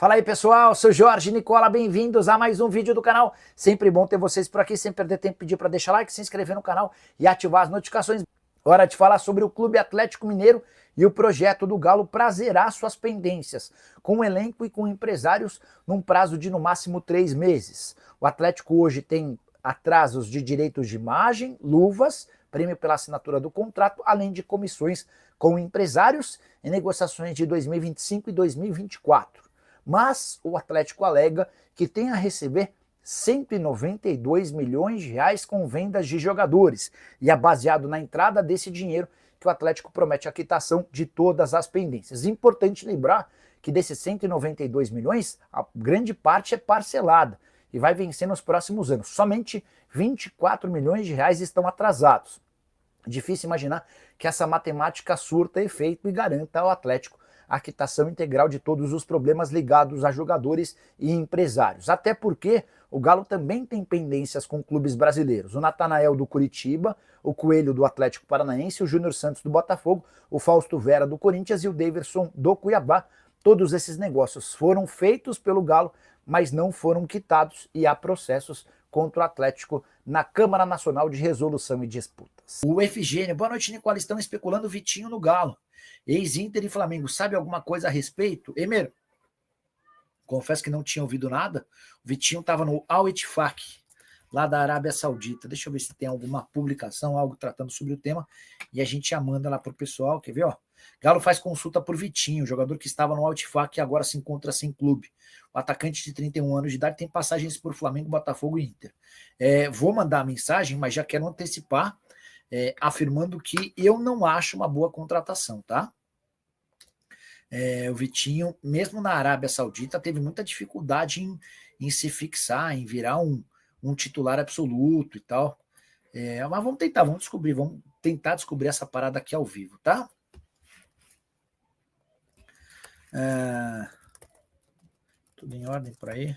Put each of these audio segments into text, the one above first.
Fala aí pessoal, sou Jorge Nicola, bem-vindos a mais um vídeo do canal. Sempre bom ter vocês por aqui, sem perder tempo, pedir para deixar like, se inscrever no canal e ativar as notificações. Hora de falar sobre o Clube Atlético Mineiro e o projeto do Galo para zerar suas pendências, com o elenco e com empresários num prazo de no máximo 3 meses. O Atlético hoje tem atrasos de direitos de imagem, luvas, prêmio pela assinatura do contrato, além de comissões com empresários em negociações de 2025 e 2024. Mas o Atlético alega que tem a receber 192 milhões de reais com vendas de jogadores, e é baseado na entrada desse dinheiro que o Atlético promete a quitação de todas as pendências. Importante lembrar que desses 192 milhões, a grande parte é parcelada e vai vencer nos próximos anos. Somente 24 milhões de reais estão atrasados. Difícil imaginar que essa matemática surta efeito e garanta ao Atlético a quitação integral de todos os problemas ligados a jogadores e empresários. Até porque o Galo também tem pendências com clubes brasileiros. O Natanael do Curitiba, o Coelho do Atlético Paranaense, o Júnior Santos do Botafogo, o Fausto Vera do Corinthians e o Daverson do Cuiabá. Todos esses negócios foram feitos pelo Galo, mas não foram quitados e há processos contra o Atlético na Câmara Nacional de Resolução e Disputas. O Efigênio, boa noite, Nicola. Estão especulando o Vitinho no Galo. Ex-Inter e Flamengo, sabe alguma coisa a respeito? Emer, confesso que não tinha ouvido nada. O Vitinho estava no Al Ettifaq, lá da Arábia Saudita. Deixa eu ver se tem alguma publicação, algo tratando sobre o tema, e a gente já manda lá pro pessoal. Quer ver, ó? Galo faz consulta por Vitinho, jogador que estava no Al Ettifaq e agora se encontra sem clube. O atacante de 31 anos de idade tem passagens por Flamengo, Botafogo e Inter. Vou mandar a mensagem, mas já quero antecipar, afirmando que eu não acho uma boa contratação, tá? O Vitinho, mesmo na Arábia Saudita, teve muita dificuldade em se fixar, em virar um titular absoluto e tal. Mas vamos tentar, vamos tentar descobrir essa parada aqui ao vivo, tá? Tudo em ordem por aí?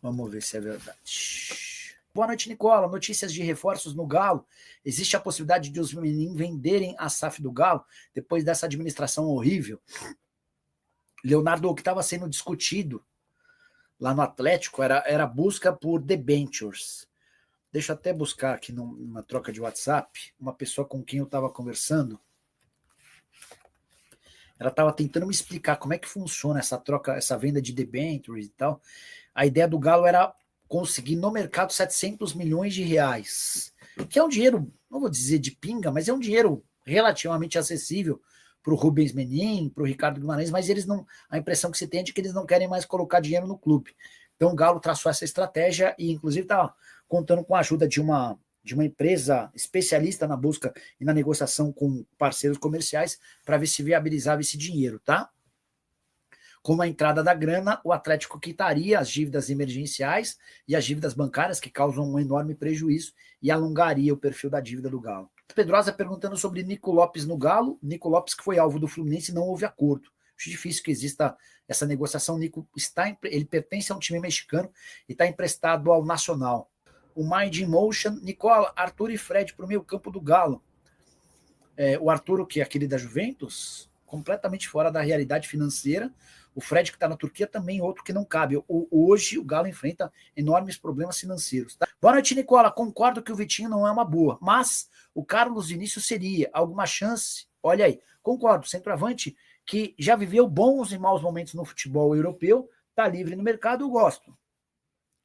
Vamos ver se é verdade. Boa noite, Nicola. Notícias de reforços no Galo. Existe a possibilidade de os meninos venderem a SAF do Galo depois dessa administração horrível? Leonardo, o que estava sendo discutido lá no Atlético era a busca por debentures. Deixa eu até buscar aqui numa troca de WhatsApp uma pessoa com quem eu estava conversando. Ela estava tentando me explicar como é que funciona essa troca, essa venda de debentures e tal. A ideia do Galo era conseguir no mercado 700 milhões de reais, que é um dinheiro, não vou dizer de pinga, mas é um dinheiro relativamente acessível para o Rubens Menin, para o Ricardo Guimarães, mas eles não, a impressão que se tem é de que eles não querem mais colocar dinheiro no clube. Então o Galo traçou essa estratégia e inclusive está contando com a ajuda de uma empresa especialista na busca e na negociação com parceiros comerciais para ver se viabilizava esse dinheiro, tá? Com a entrada da grana, o Atlético quitaria as dívidas emergenciais e as dívidas bancárias, que causam um enorme prejuízo, e alongaria o perfil da dívida do Galo. Pedrosa perguntando sobre Nico Lopes no Galo. Nico Lopes, que foi alvo do Fluminense, não houve acordo. Acho difícil que exista essa negociação. Nico ele pertence a um time mexicano e está emprestado ao Nacional. O Mind in Motion, Nicola, Arthur e Fred para o meio campo do Galo. O Arthur, o que é aquele da Juventus, completamente fora da realidade financeira. O Fred, que está na Turquia, também outro que não cabe. Hoje o Galo enfrenta enormes problemas financeiros. Tá? Boa noite, Nicola. Concordo que o Vitinho não é uma boa, mas o Carlos Vinícius seria alguma chance? Olha aí, concordo. Centroavante que já viveu bons e maus momentos no futebol europeu, está livre no mercado, eu gosto.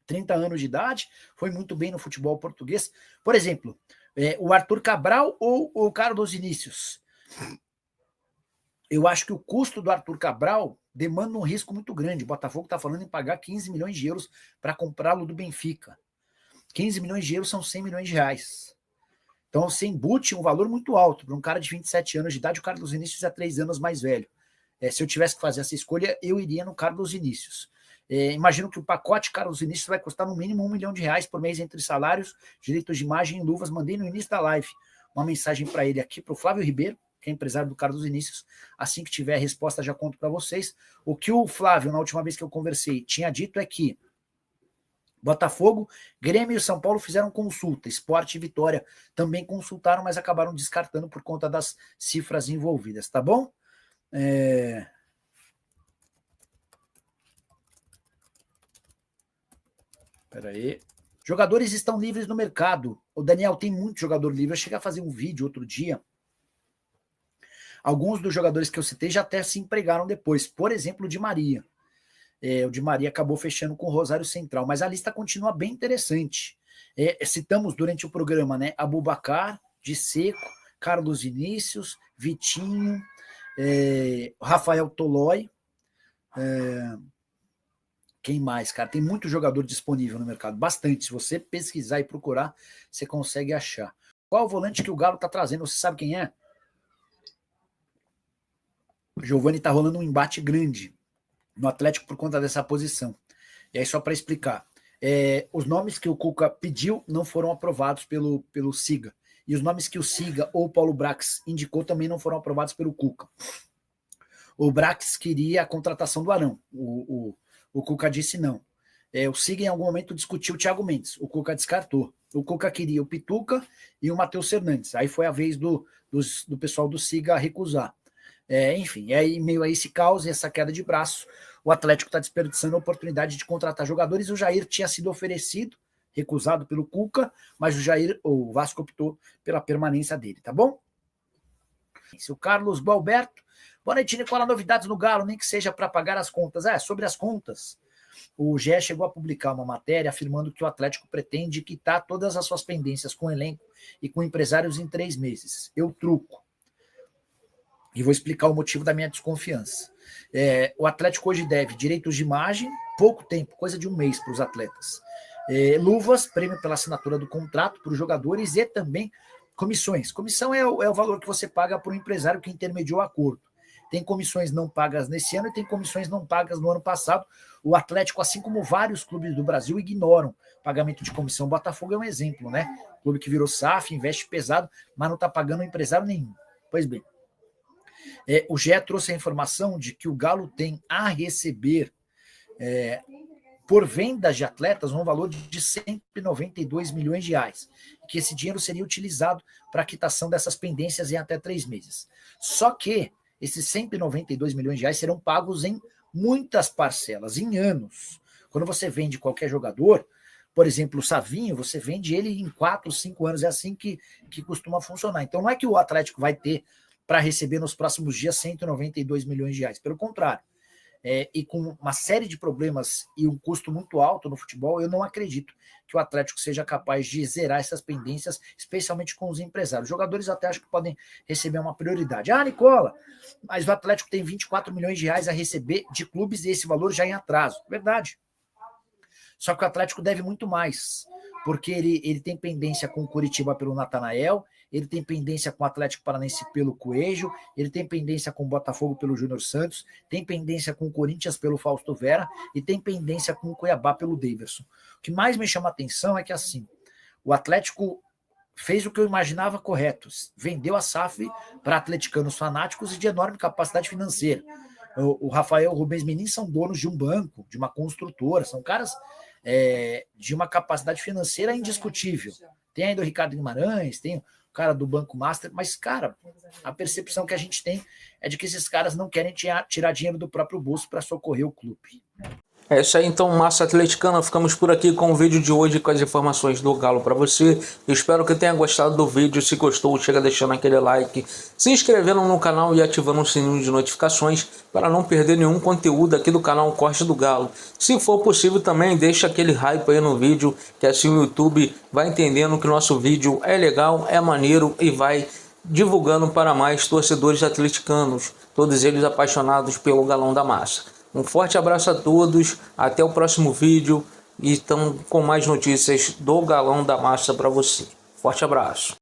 30 anos de idade, foi muito bem no futebol português. Por exemplo, o Arthur Cabral ou o Carlos Vinícius? Eu acho que o custo do Arthur Cabral demanda um risco muito grande. O Botafogo está falando em pagar 15 milhões de euros para comprá-lo do Benfica. 15 milhões de euros são 100 milhões de reais. Então você embute um valor muito alto para um cara de 27 anos de idade. O Carlos Vinícius é 3 anos mais velho. Se eu tivesse que fazer essa escolha, eu iria no Carlos Vinícius. Imagino que o pacote Carlos Vinícius vai custar no mínimo 1 milhão de reais por mês entre salários, direitos de imagem e luvas. Mandei no início da live uma mensagem para ele aqui, para o Flávio Ribeiro, que é empresário do Carlos Vinícius. Assim que tiver a resposta, já conto para vocês. O que o Flávio, na última vez que eu conversei, tinha dito é que Botafogo, Grêmio e São Paulo fizeram consulta. Sport e Vitória também consultaram, mas acabaram descartando por conta das cifras envolvidas, tá bom? Espera aí. Jogadores estão livres no mercado. O Daniel, tem muito jogador livre. Eu cheguei a fazer um vídeo outro dia. Alguns dos jogadores que eu citei já até se empregaram depois. Por exemplo, o Di Maria. O Di Maria acabou fechando com o Rosário Central, mas a lista continua bem interessante. Citamos durante o programa, né? Aboubakar, de Seco, Carlos Vinícius, Vitinho, Rafael Tolói. Quem mais, cara? Tem muito jogador disponível no mercado, bastante. Se você pesquisar e procurar, você consegue achar. Qual o volante que o Galo tá trazendo? Você sabe quem é? O Giovani tá rolando um embate grande no Atlético por conta dessa posição. E aí, só para explicar, os nomes que o Cuca pediu não foram aprovados pelo Siga. E os nomes que o Siga ou o Paulo Brax indicou também não foram aprovados pelo Cuca. O Brax queria a contratação do Arão. O Cuca disse não. O Siga, em algum momento, discutiu o Thiago Mendes. O Cuca descartou. O Cuca queria o Pituca e o Matheus Fernandes. Aí foi a vez do pessoal do Siga recusar. Enfim, em meio a esse caos e essa queda de braço, o Atlético está desperdiçando a oportunidade de contratar jogadores. O Jair tinha sido oferecido, recusado pelo Cuca, mas o Vasco optou pela permanência dele, tá bom? O Carlos Gualberto, boa noite, Nicola. Novidades no Galo, nem que seja para pagar as contas. Sobre as contas, o GE chegou a publicar uma matéria afirmando que o Atlético pretende quitar todas as suas pendências com o elenco e com empresários em 3 meses. Eu truco. E vou explicar o motivo da minha desconfiança. O Atlético hoje deve direitos de imagem, pouco tempo, coisa de 1 mês para os atletas. Luvas, prêmio pela assinatura do contrato para os jogadores e também comissões. Comissão é o valor que você paga para o empresário que intermediou o acordo. Tem comissões não pagas nesse ano e tem comissões não pagas no ano passado. O Atlético, assim como vários clubes do Brasil, ignoram pagamento de comissão. O Botafogo é um exemplo, né? O clube que virou SAF, investe pesado, mas não está pagando empresário nenhum. Pois bem, o GE trouxe a informação de que o Galo tem a receber por vendas de atletas um valor de 192 milhões de reais, que esse dinheiro seria utilizado para a quitação dessas pendências em até 3 meses. Só que esses 192 milhões de reais serão pagos em muitas parcelas, em anos. Quando você vende qualquer jogador, por exemplo, o Savinho, você vende ele em 4, 5 anos, é assim que costuma funcionar. Então não é que o Atlético vai ter para receber nos próximos dias 192 milhões de reais. Pelo contrário, e com uma série de problemas e um custo muito alto no futebol, eu não acredito que o Atlético seja capaz de zerar essas pendências, especialmente com os empresários. Os jogadores até acho que podem receber uma prioridade. Nicola, mas o Atlético tem 24 milhões de reais a receber de clubes e esse valor já em atraso. Verdade. Só que o Atlético deve muito mais, porque ele tem pendência com o Coritiba pelo Natanael, ele tem pendência com o Atlético Paranaense pelo Coelho, ele tem pendência com o Botafogo pelo Júnior Santos, tem pendência com o Corinthians pelo Fausto Vera e tem pendência com o Cuiabá pelo Daverson. O que mais me chama a atenção é que assim, o Atlético fez o que eu imaginava correto, vendeu a SAF para atleticanos fanáticos e de enorme capacidade financeira. O Rafael Rubens Menin são donos de um banco, de uma construtora, são caras de uma capacidade financeira indiscutível. Tem ainda o Ricardo Guimarães, tem o cara do Banco Master, mas, cara, a percepção que a gente tem é de que esses caras não querem tirar dinheiro do próprio bolso para socorrer o clube. É isso aí, então, massa atleticana, ficamos por aqui com o vídeo de hoje, com as informações do Galo para você. Eu espero que tenha gostado do vídeo. Se gostou, chega deixando aquele like, se inscrevendo no canal e ativando o sininho de notificações para não perder nenhum conteúdo aqui do canal Corte do Galo. Se for possível também, deixa aquele hype aí no vídeo, que assim o YouTube vai entendendo que o nosso vídeo é legal, é maneiro e vai divulgando para mais torcedores atleticanos, todos eles apaixonados pelo Galão da Massa. Um forte abraço a todos, até o próximo vídeo e estamos com mais notícias do Galão da Massa para você. Forte abraço.